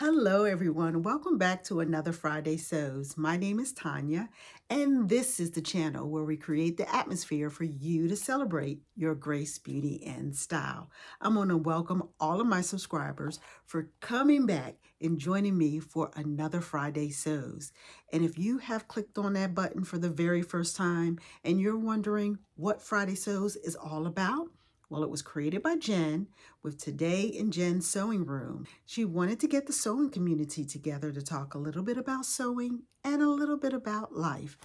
Hello, everyone. Welcome back to another Friday Sews. My name is Tanya, and this is the channel where we create the atmosphere for you to celebrate your grace, beauty, and style. I'm going to welcome all of my subscribers for coming back and joining me for another Friday Sews. And if you have clicked on that button for the very first time and you're wondering what Friday Sews is all about, well, it was created by Jen with Today in Jen's Sewing Room. She wanted to get the sewing community together to talk a little bit about sewing and a little bit about life.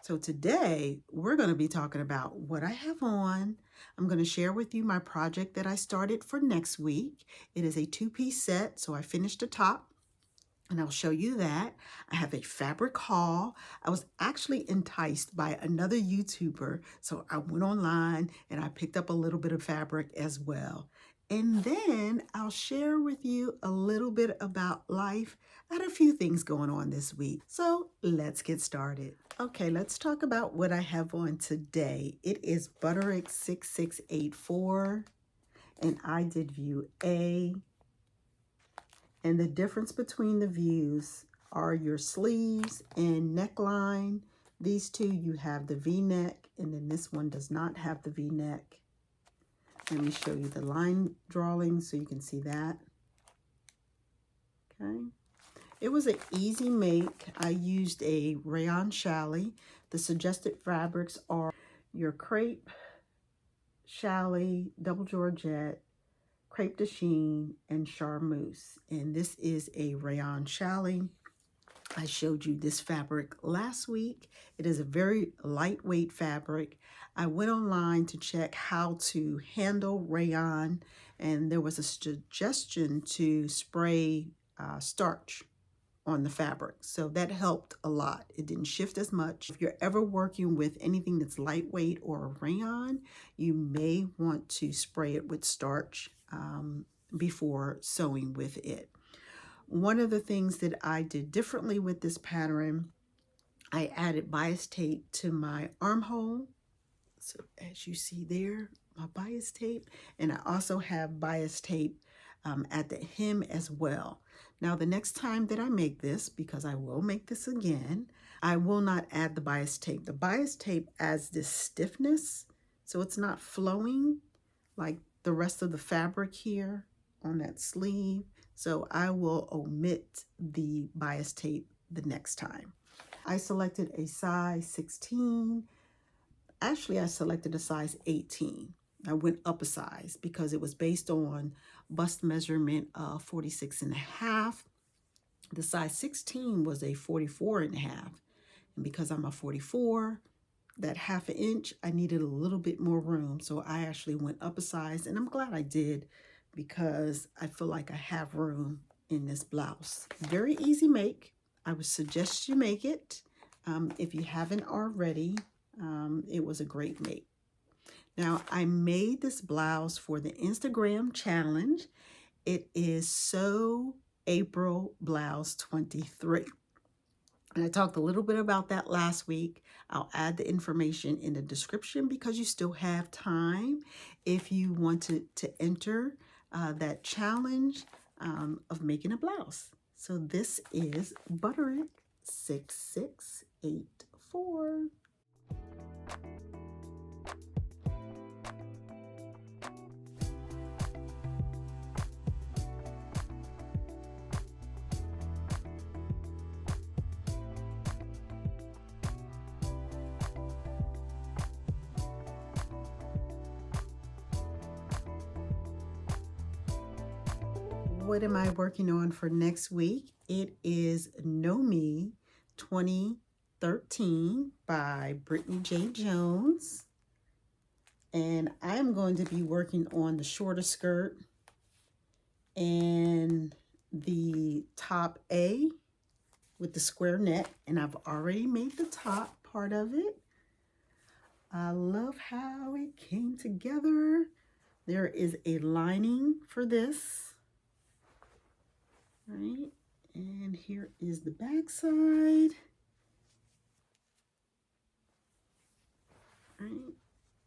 So today we're going to be talking about what I have on. I'm going to share with you my project that I started for next week. It is a two-piece set, so I finished the top, and I'll show you that. I have a fabric haul. I was actually enticed by another YouTuber, so I went online and I picked up a little bit of fabric as well. And then I'll share with you a little bit about life. I had a few things going on this week, so let's get started. Okay, let's talk about what I have on today. It is Butterick 6684, and I did view A. And the difference between the views are your sleeves and neckline. These two, you have the V-neck, and then this one does not have the V-neck. Let me show you the line drawing so you can see that. Okay. It was an easy make. I used a rayon challis. The suggested fabrics are your crepe, challis, double georgette, crepe de chine, and charmeuse. And this is a rayon challis. I showed you this fabric last week. It is a very lightweight fabric. I went online to check how to handle rayon, and there was a suggestion to spray starch on the fabric. So that helped a lot. It didn't shift as much. If you're ever working with anything that's lightweight or a rayon, you may want to spray it with starch before sewing with it. One of the things that I did differently with this pattern, I added bias tape to my armhole. So as you see there, my bias tape, and I also have bias tape at the hem as well. Now the next time that I make this, because I will make this again, I will not add the bias tape. The bias tape adds this stiffness, so it's not flowing like the rest of the fabric here on that sleeve. So I will omit the bias tape the next time. I selected a size 16. Actually, I selected a size 18. I went up a size because it was based on bust measurement of 46 and a half. The size 16 was a 44 and a half. And because I'm a 44, that half an inch, I needed a little bit more room. So I actually went up a size, and I'm glad I did because I feel like I have room in this blouse. Very easy make. I would suggest you make it. If you haven't already, it was a great make. Now, I made this blouse for the Instagram challenge. It is Sew April Blouse 23. And I talked a little bit about that last week. I'll add the information in the description because you still have time if you want to enter that challenge of making a blouse. So this is Butterick 6684. What am I working on for next week? It is KnowMe 2013 by Brittany J. Jones. And I am going to be working on the shorter skirt and the top A with the square neck. And I've already made the top part of it. I love how it came together. There is a lining for this. Right, and here is the back side. Right,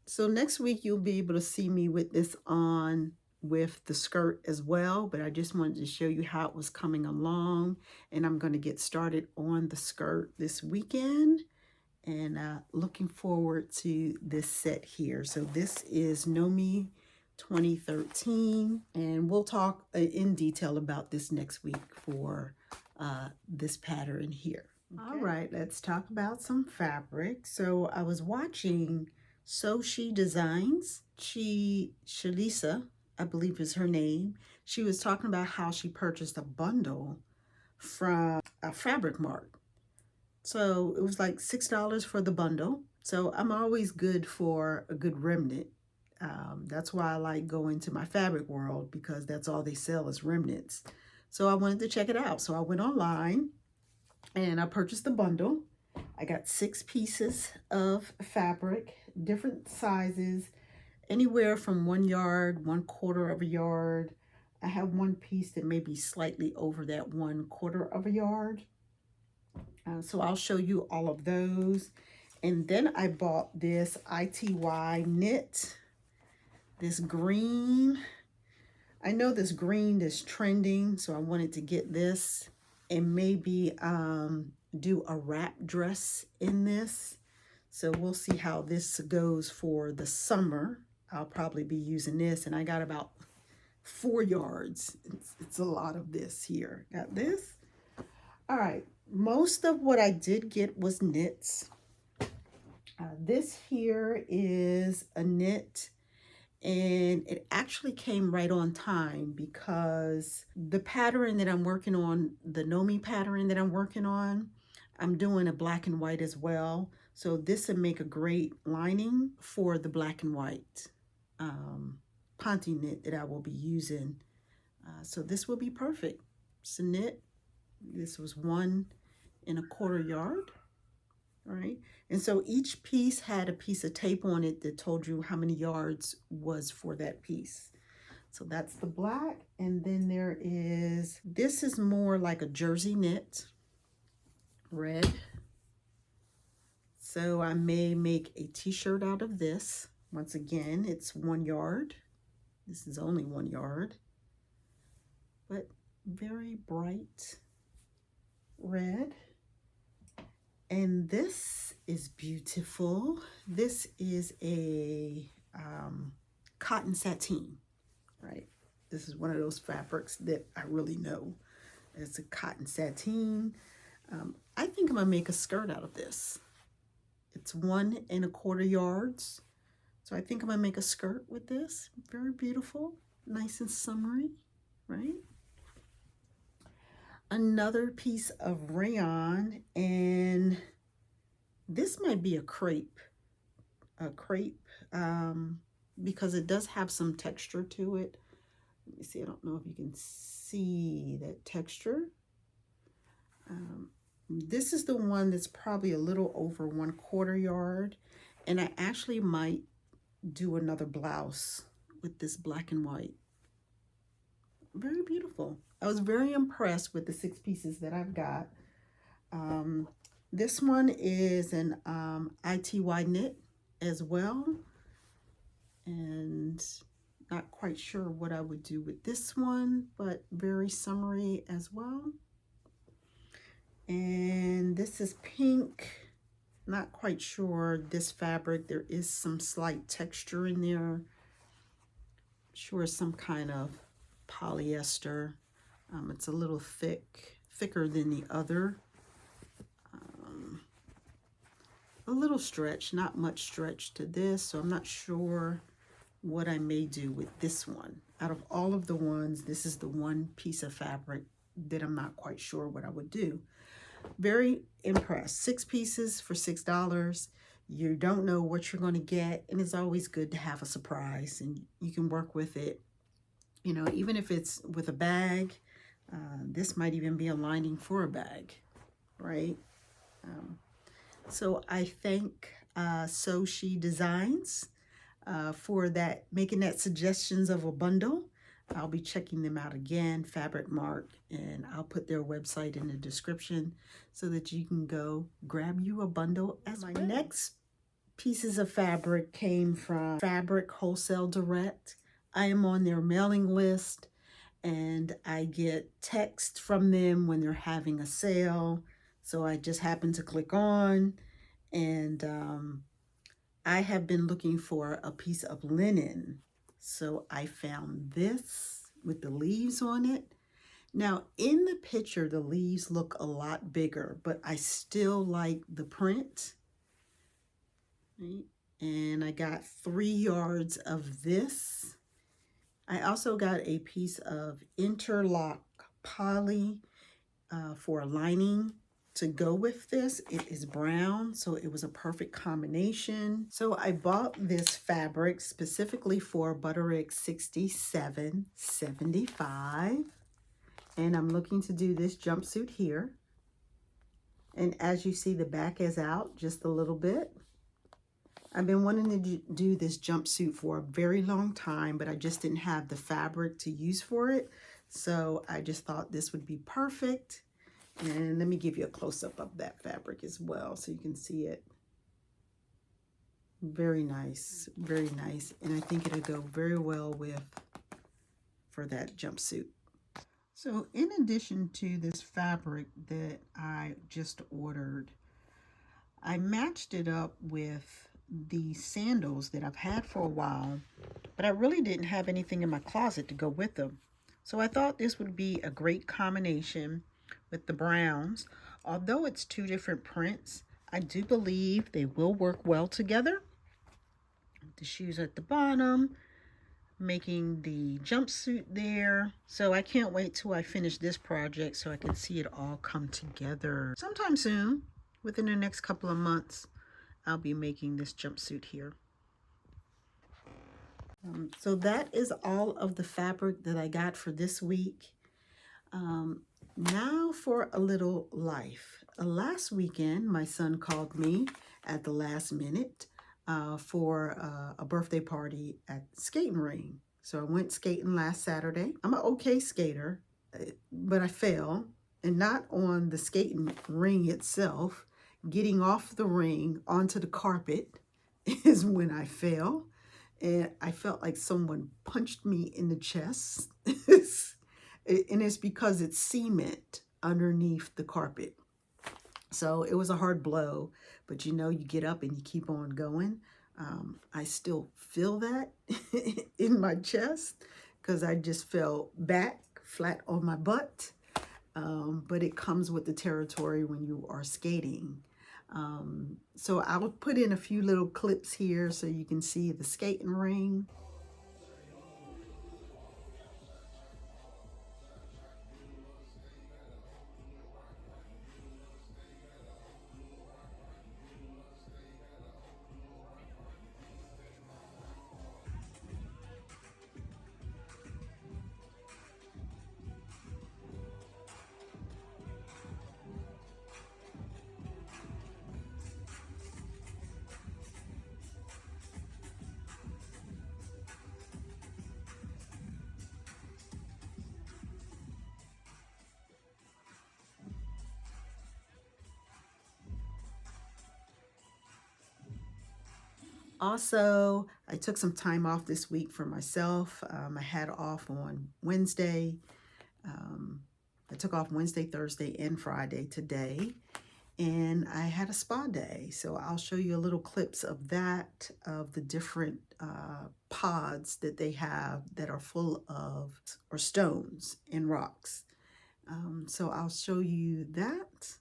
so next week you'll be able to see me with this on with the skirt as well, but I just wanted to show you how it was coming along. And I'm going to get started on the skirt this weekend, and looking forward to this set here. So this is KnowMe 2013, and we'll talk in detail about this next week for this pattern here. Okay. All right, let's talk about some fabric. So I was watching So She Designs. Shalisa, I believe is her name. She was talking about how she purchased a bundle from a Fabric Mart. So it was like $6 for the bundle. So I'm always good for a good remnant. That's why I like going to my Fabric World, because that's all they sell is remnants. So I wanted to check it out. So I went online and I purchased the bundle. I got 6 pieces of fabric, different sizes, anywhere from 1 yard, 1/4 of a yard. I have one piece that may be slightly over that 1/4 of a yard. So I'll show you all of those. And then I bought this ITY knit, this green. I know this green is trending, so I wanted to get this and maybe do a wrap dress in this. So we'll see how this goes for the summer. I'll probably be using this, and I got about 4 yards. It's a lot of this here. Got this. All right. Most of what I did get was knits. This here is a knit, and it actually came right on time because the pattern that I'm working on, the KnowMe pattern that I'm working on, I'm doing a black and white as well. So this would make a great lining for the black and white ponte knit that I will be using. So this will be perfect. It's a knit. This was 1 1/4 yard, right? And so each piece had a piece of tape on it that told you how many yards was for that piece. So that's the black. And then there is, this is more like a jersey knit, red. So I may make a t-shirt out of this. Once again, it's 1 yard. This is only 1 yard, but very bright red. And this is beautiful. This is a cotton sateen, right? This is one of those fabrics that I really know. It's a cotton sateen. I think I'm gonna make a skirt out of this. It's 1 1/4 yards. So I think I'm gonna make a skirt with this. Very beautiful, nice and summery, right? Another piece of rayon, and this might be a crepe, because it does have some texture to it. Let me see, I don't know if you can see that texture. This is the one that's probably a little over 1/4 yard, and I actually might do another blouse with this black and white. Very beautiful. I was very impressed with the 6 pieces that I've got. This one is an ITY knit as well, and not quite sure what I would do with this one, but very summery as well. And this is pink. Not quite sure this fabric. There is some slight texture in there. I'm sure it's some kind of polyester. It's a little thicker than the other. A little stretch, not much stretch to this, so I'm not sure what I may do with this one. Out of all of the ones, this is the one piece of fabric that I'm not quite sure what I would do. Very impressed. 6 pieces for $6. You don't know what you're going to get, and it's always good to have a surprise, and you can work with it, you know, even if it's with a bag. This might even be a lining for a bag, right? So I thank So She Designs for that, making that suggestions of a bundle. I'll be checking them out again, Fabric Mart, and I'll put their website in the description so that you can go grab you a bundle as well. My next pieces of fabric came from Fabric Wholesale Direct. I am on their mailing list, and I get text from them when they're having a sale. So I just happened to click on, and I have been looking for a piece of linen. So I found this with the leaves on it. Now, in the picture, the leaves look a lot bigger, but I still like the print. Right? And I got 3 yards of this. I also got a piece of Interlock poly for a lining to go with this. It is brown, so it was a perfect combination. So I bought this fabric specifically for Butterick 6775. And I'm looking to do this jumpsuit here. And as you see, the back is out just a little bit. I've been wanting to do this jumpsuit for a very long time, but I just didn't have the fabric to use for it. So I just thought this would be perfect. And let me give you a close-up of that fabric as well so you can see it. Very nice, very nice. And I think it'll go very well for that jumpsuit. So in addition to this fabric that I just ordered, I matched it up with the sandals that I've had for a while, but I really didn't have anything in my closet to go with them. So I thought this would be a great combination with the browns. Although it's 2 different prints, I do believe they will work well together. The shoes at the bottom, making the jumpsuit there. So I can't wait till I finish this project so I can see it all come together. Sometime soon, within the next couple of months, I'll be making this jumpsuit here. So that is all of the fabric that I got for this week. Now for a little life. Last weekend, my son called me at the last minute for a birthday party at the skating ring. So I went skating last Saturday. I'm an okay skater, but I fell, and not on the skating ring itself. Getting off the ring onto the carpet is when I fell, and I felt like someone punched me in the chest. And it's because it's cement underneath the carpet. So it was a hard blow, but you know, you get up and you keep on going. I still feel that in my chest because I just fell back flat on my butt. But it comes with the territory when you are skating. So I'll put in a few little clips here so you can see the skating ring. Also, I took some time off this week for myself. I had off on Wednesday. I took off Wednesday, Thursday, and Friday today. And I had a spa day. So I'll show you a little clips of that, of the different pods that they have that are full of or stones and rocks. So I'll show you that.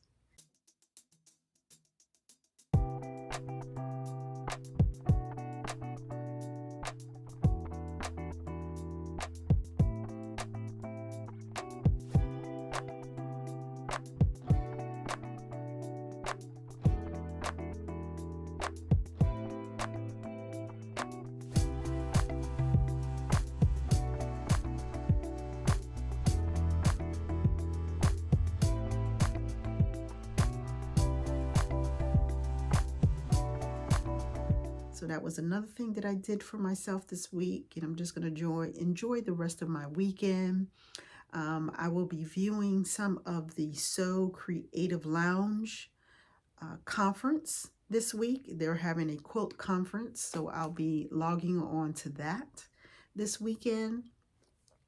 So that was another thing that I did for myself this week, and I'm just going to enjoy the rest of my weekend. I will be viewing some of the So Creative Lounge conference this week. They're having a quilt conference, so I'll be logging on to that. this weekend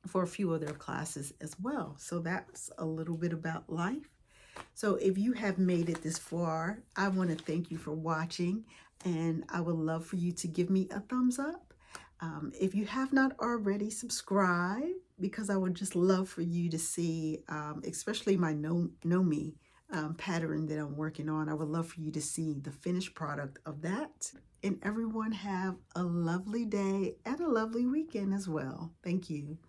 for a few of their classes as well. So that's a little bit about life. So if you have made it this far, I want to thank you for watching, and I would love for you to give me a thumbs up. If you have not already, subscribe, because I would just love for you to see, especially my KnowMe pattern that I'm working on. I would love for you to see the finished product of that. And everyone have a lovely day and a lovely weekend as well. Thank you.